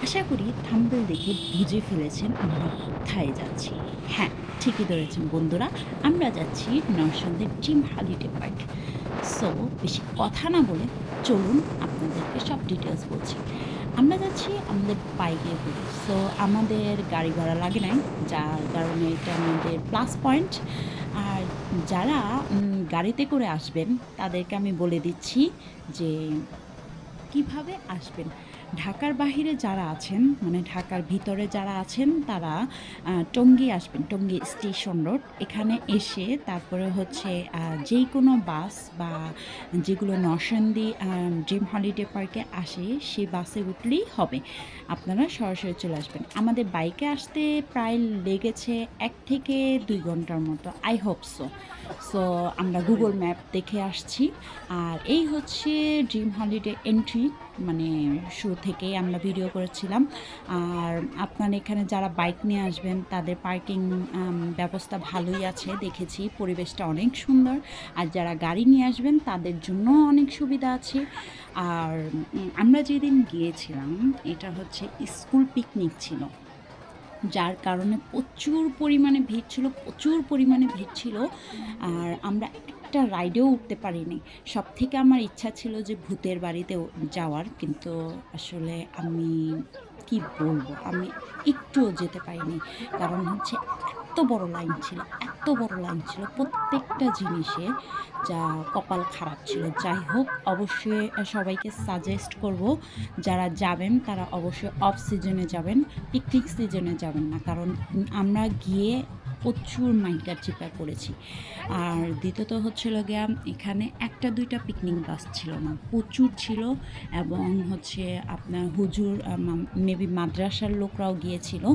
আশা করি থাম্বনেল দেখে বুঝে ফেলেছেন আমরা কোথায় যাচ্ছি। হ্যাঁ, ঠিকই ধরেছেন বন্ধুরা, আমরা যাচ্ছি নরসিংদীর ড্রিম হলিডে পার্ক। সো বেশি কথা না বলে চলুন আপনাদেরকে সব ডিটেলস বলছি। আমরা যাচ্ছি আমাদের বাইকে করে। সো আমাদের গাড়ি ভাড়া লাগে নাই, যার কারণে এটা আমাদের প্লাস পয়েন্ট। আর যারা গাড়িতে করে আসবেন তাদেরকে আমি বলে দিচ্ছি যে কিভাবে আসবেন। ঢাকার বাহিরে যারা আছেন, মানে ঢাকার ভিতরে যারা আছেন তারা টঙ্গী আসবেন, টঙ্গী স্টেশন রোড। এখানে এসে তারপরে হচ্ছে যেই কোনো বাস বা যেগুলো নরসিংদী ড্রিম হলিডে পার্কে আসে সেই বাসে উঠলেই হবে। আপনারা সরাসরি চলে আসবেন। আমাদের বাইকে আসতে প্রায় লেগেছে ১ থেকে ২ ঘন্টার মতো, আই হোপ সো। সো আমরা গুগল ম্যাপ দেখে আসছি। আর এই হচ্ছে ড্রিম হলিডে এন্ট্রি, মানে শুরু থেকেই আমরা ভিডিও করেছিলাম। আর আপনার এখানে যারা বাইক নিয়ে আসবেন তাদের পার্কিং ব্যবস্থা ভালোই আছে, দেখেছি পরিবেশটা অনেক সুন্দর। আর যারা গাড়ি নিয়ে আসবেন তাদের জন্য অনেক সুবিধা আছে। আর আমরা যেদিন গিয়েছিলাম এটা হচ্ছে স্কুল পিকনিক ছিল, যার কারণে প্রচুর পরিমাণে ভিড় ছিল, প্রচুর পরিমাণে ভিড় ছিল। আর আমরা একটা রাইডেও উঠতে পারিনি। সবথেকে আমার ইচ্ছা ছিল যে ভূতের বাড়িতে যাওয়ার, কিন্তু আসলে আমি কি বলবো, আমি একটুও যেতে পারিনি। কারণ হচ্ছে এত বড় লাইন ছিল, এত বড় লাইন ছিল প্রত্যেকটা জিনিসে, যা কপাল খারাপ ছিল। যাই হোক, অবশ্যই সবাইকে সাজেস্ট করব যারা যাবেন তারা অবশ্যই অফ সিজনে যাবেন, পিকনিক সিজনে যাবেন না। কারণ আমরা গিয়ে প্রচুর মাইকার চিপায় পড়েছি। আর দ্বিতীয়ত হচ্ছিল গিয়া এখানে ১টা ২টা পিকনিক বাস ছিল না, প্রচুর ছিল। এবং হচ্ছে আপনার হুজুর মেবি মাদ্রাসার লোকরাও গিয়েছিল।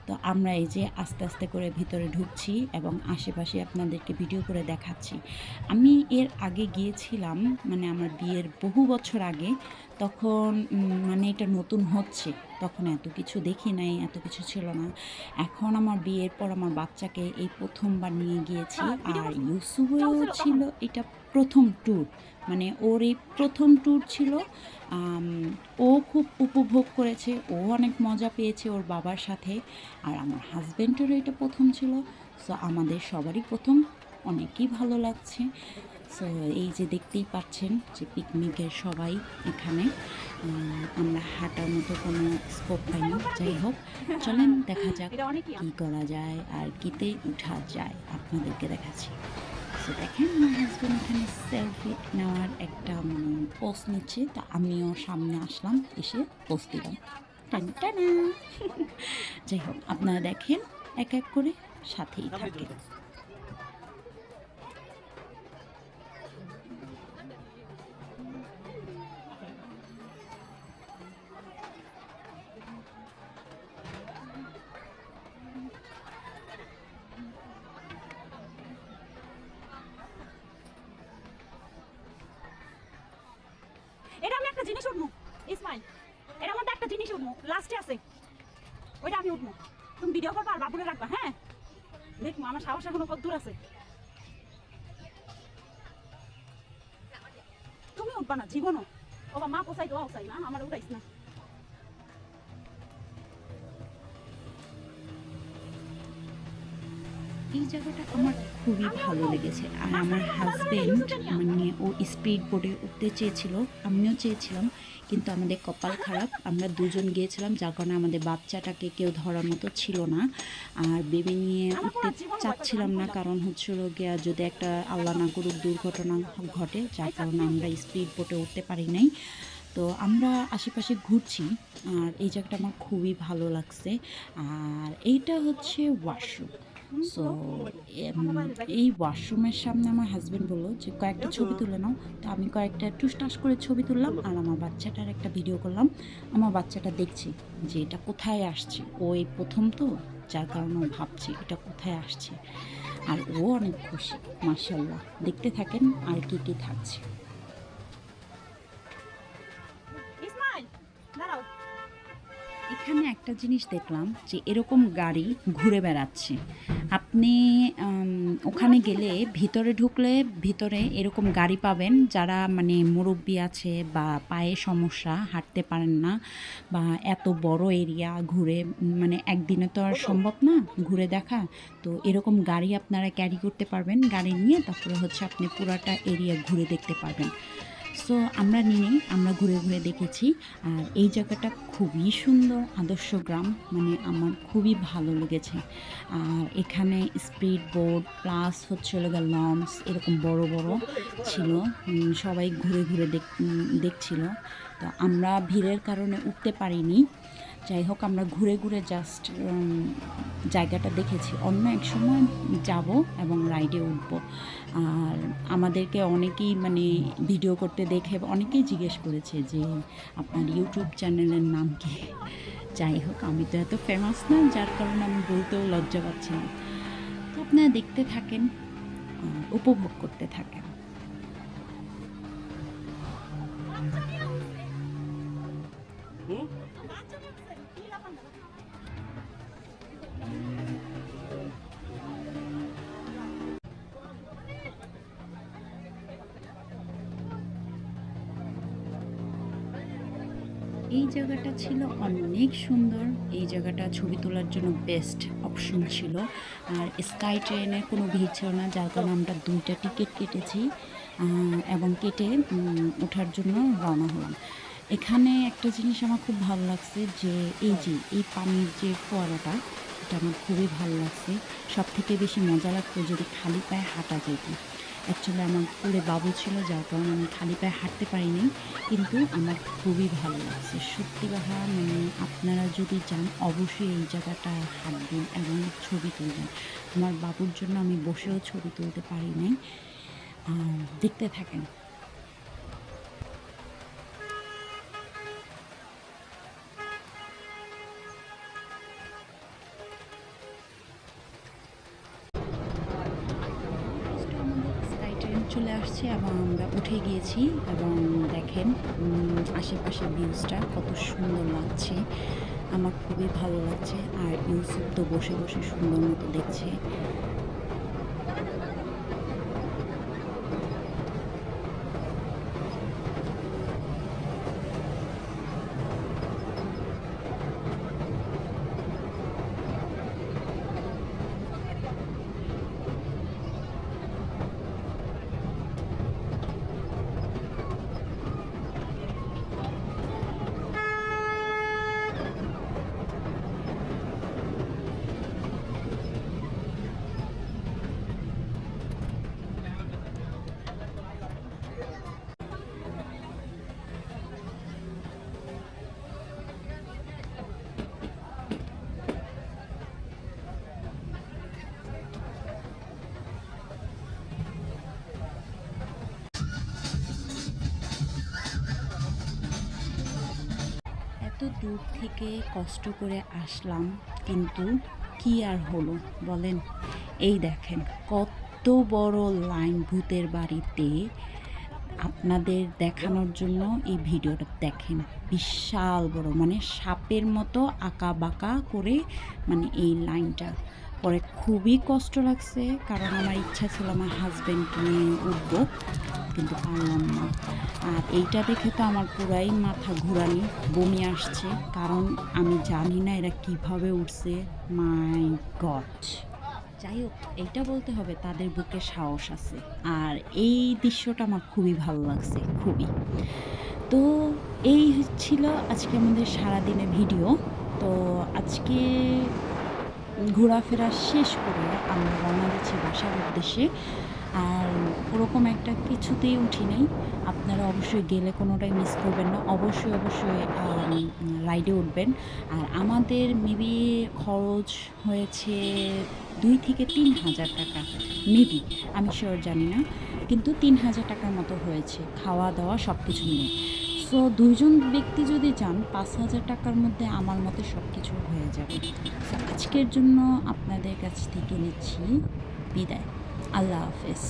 তো আমরা এই যে আস্তে আস্তে করে ভিতরে ঢুকছি এবং আশেপাশে আপনাদেরকে ভিডিও করে দেখাচ্ছি। আমি এর আগে গিয়েছিলাম, মানে আমার বিয়ের বহু বছর আগে। তখন মানে এটা নতুন হচ্ছে, তখন এত কিছু দেখি নাই, এত কিছু ছিল না। এখন আমার বিয়ের পর আমার বাচ্চাকে এই প্রথমবার নিয়ে গিয়েছি। আর ইউসুফেও ছিল এটা প্রথম ট্যুর, মানে ওর এই প্রথম ট্যুর ছিল। আম, ও খুব উপভোগ করেছে, ও অনেক মজা পেয়েছে ওর বাবার সাথে। আর আমার হাজব্যান্ডেরও এটা প্রথম ছিল। সো আমাদের সবারই প্রথম, অনেকই ভালো লাগছে। সো এই যে দেখতেই পাচ্ছেন যে পিকনিকের সবাই এখানে। আমরা হাঁটার মতো কোনো স্কোপ পাইনি। যাই হোক, চলেন দেখা যাক কী করা যায় আর কিতে উঠা যায়, আপনাদেরকে দেখাচ্ছি। সো দেখেন আমার হাজব্যান্ড এখানে সেলফি নেওয়ার একটা পোস্ট নিচ্ছে, তো আমিও সামনে আসলাম, এসে পোস্ট দিলাম। টানা টানা। যাই হোক, আপনারা দেখেন এক এক করে, সাথেই থাকেন। এটা আমি একটা জিনিস উঠবো ইসমাইল, এটার মধ্যে একটা জিনিস উঠবো, লাস্টে আছে ওইটা আমি উঠবো। তুমি ভিডিও করবা আর বাবুরে রাখবা, হ্যাঁ? দেখবো আমার সাহস এখনো কত দূর আছে। তুমি উঠবা না জীবনও, বাবা মা পোসাই দোয়া পোসাই না, আমার উঠাইস না। এই জায়গাটা আমার খুবই ভালো লেগেছে। আর আমার হাজবেন্ড মানে ও স্পিড বোটে উঠতে চেয়েছিল, আমিও চেয়েছিলাম, কিন্তু আমাদের কপাল খারাপ, আমরা দুজন গিয়েছিলাম, যার কারণে আমাদের বাচ্চাটাকে কেউ ধরার মতো ছিল না। আর বেবি নিয়ে উঠতে চাচ্ছিলাম না, কারণ হচ্ছিল গিয়া যদি একটা আল্লাহ না করুক দুর্ঘটনা ঘটে, যার কারণে আমরা স্পিড বোটে উঠতে পারি নাই। তো আমরা আশেপাশে ঘুরছি। আর এই জায়গাটা আমার খুবই ভালো লাগছে। আর এইটা হচ্ছে ওয়াশরুম। সো এই ওয়াশরুমের সামনে আমার হাজব্যান্ড বললো যে কয়েকটা ছবি তুলে নাও। তো আমি কয়েকটা টুসটাস করে ছবি তুললাম আর আমার বাচ্চাটার একটা ভিডিও করলাম। আমার বাচ্চাটা দেখছে যে এটা কোথায় আসছে, ও এই প্রথম তো, যার কারণে ও ভাবছে এটা কোথায় আসছে। আর ও অনেক খুশি, মাশাল্লাহ। দেখতে থাকেন আর কি কি থাকছে। ইসমাইল দাঁড়াও, এখানে একটা জিনিস দেখলাম যে এরকম গাড়ি ঘুরে বেড়াচ্ছে। আপনি ওখানে গেলে ভিতরে ঢুকলে ভিতরে এরকম গাড়ি পাবেন যারা মানে মুরব্বি আছে বা পায়ে সমস্যা, হাঁটতে পারেন না বা এত বড় এরিয়া ঘুরে মানে একদিনে তো আর সম্ভব না ঘুরে দেখা। তো এরকম গাড়ি আপনারা ক্যারি করতে পারবেন। গাড়ি নিয়ে তারপরে হচ্ছে আপনি পুরাটা এরিয়া ঘুরে দেখতে পারবেন। সো আমরা নিয়ে আমরা ঘুরে ঘুরে দেখেছি। আর এই জায়গাটা খুবই সুন্দর, আদর্শ গ্রাম, মানে আমার খুবই ভালো লেগেছে। আর এখানে স্পিড বোট প্লাস হচ্ছে হলো গিয়ে লঞ্চ এরকম বড় বড় ছিল। সবাই ঘুরে ঘুরে দেখছিল। তো আমরা ভিড়ের কারণে উঠতে পারিনি। যাই হোক আমরা ঘুরে ঘুরে জাস্ট জায়গাটা দেখেছি। অন্য এক সময় যাব এবং রাইডে উঠব। আর আমাদেরকে অনেকেই মানে ভিডিও করতে দেখে অনেকেই জিজ্ঞেস করেছে যে আপনার ইউটিউব চ্যানেলের নাম কি। যাই হোক আমি তো এত ফেমাস না, যার কারণে আমি বলতেও লজ্জা পাচ্ছি না। তো আপনারা দেখতে থাকেন, উপভোগ করতে থাকেন। এই জায়গাটা ছিল অনেক সুন্দর। এই জায়গাটা ছবি তোলার জন্য বেস্ট অপশন ছিল। আর স্কাই ট্রেনের কোনো ভিড় ছিল না, যার কারণে আমরা 2টা টিকিট কেটেছি এবং কেটে ওঠার জন্য রওনা হলাম। এখানে একটা জিনিস আমার খুব ভালো লাগছে যে এই পানির যে ফোয়ারাটা, এটা আমার খুবই ভালো লাগছে। সবথেকে বেশি মজা লাগতো যদি খালি পায়ে হাঁটা যেত। অ্যাকচুয়ালি আমার কোলে বাবু ছিল, যার কারণে আমি খালি পায়ে হাঁটতে পারিনি, কিন্তু আমার খুবই ভালো লাগছে। সত্যি কথা মানে আপনারা যদি যান অবশ্যই এই জায়গাটায় হাঁটবেন এবং ছবি তুলবেন। আমার বাবুর জন্য আমি বসেও ছবি তুলতে পারি নাই। দেখতে থাকেন। স্কাই ট্রেন চলে আসছে এবং আমরা উঠে গিয়েছি এবং দেখেন আশেপাশের ভিউজটা কত সুন্দর লাগছে। আমার খুবই ভালো লাগছে। আর ইউসুফ তো বসে বসে সুন্দর মতো দেখছে। এত দূর থেকে কষ্ট করে আসলাম, কিন্তু কি আর হলো বলেন। এই দেখেন কত বড় লাইন ভূতের বাড়িতে। আপনাদের দেখানোর জন্য এই ভিডিওটা দেখেন। বিশাল বড়, মানে সাপের মতো আঁকা বাঁকা করে মানে এই লাইনটা। পরে খুবই কষ্ট লাগছে, কারণ আমার ইচ্ছা ছিল আমার হাজব্যান্ডকে নিয়ে উঠবো, কিন্তু পারলাম না। আর এইটা দেখে তো আমার পুরাই মাথা ঘুরানি, বমি আসছে, কারণ আমি জানি না এরা কিভাবে উঠছে। মাই গড। যাই হোক এইটা বলতে হবে তাদের বুকে সাহস আছে। আর এই দৃশ্যটা আমার খুবই ভালো লাগছে, খুবই। তো এই ছিল আজকে আমাদের সারাদিনের ভিডিও। তো আজকে ঘোরাফেরা শেষ করে আমরা রওনা দিচ্ছি বাসার উদ্দেশ্যে। আর ওরকম একটা কিছুতেই উঠি নাই। আপনারা অবশ্যই গেলে কোনোটাই মিস করবেন না। অবশ্যই অবশ্যই রাইডে উঠবেন। আর আমাদের মেবি খরচ হয়েছে 2 থেকে 3,000 টাকা, মেবি, আমি শিওর জানি না, কিন্তু 3,000 টাকার মতো হয়েছে খাওয়া দাওয়া সব কিছু মিলে। সো 2জন ব্যক্তি যদি যান 5,000 টাকার মধ্যে আমার মতে সব কিছু হয়ে যাবে। সো আজকের জন্য আপনাদের কাছ থেকে নিচ্ছি বিদায়। আল্লাহ হাফেজ।